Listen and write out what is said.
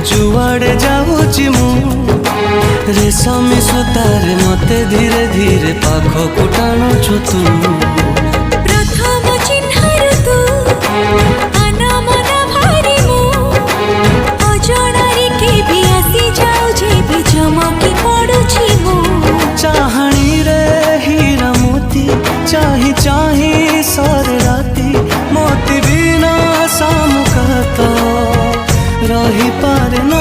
जुआड़े जाऊची मु रेशमी सुतारे मते धीरे धीरे पाखकु टाणुछु तू। प्रथम चिन्हर तू अनामना भारी मु अजणारे के भी आसी जाऊ जे भी चमकी पड़ुछि मु। चाहणी रे हीरा मोती चाही चाही सारे राती मोती बिना सामुका तो रही पारे न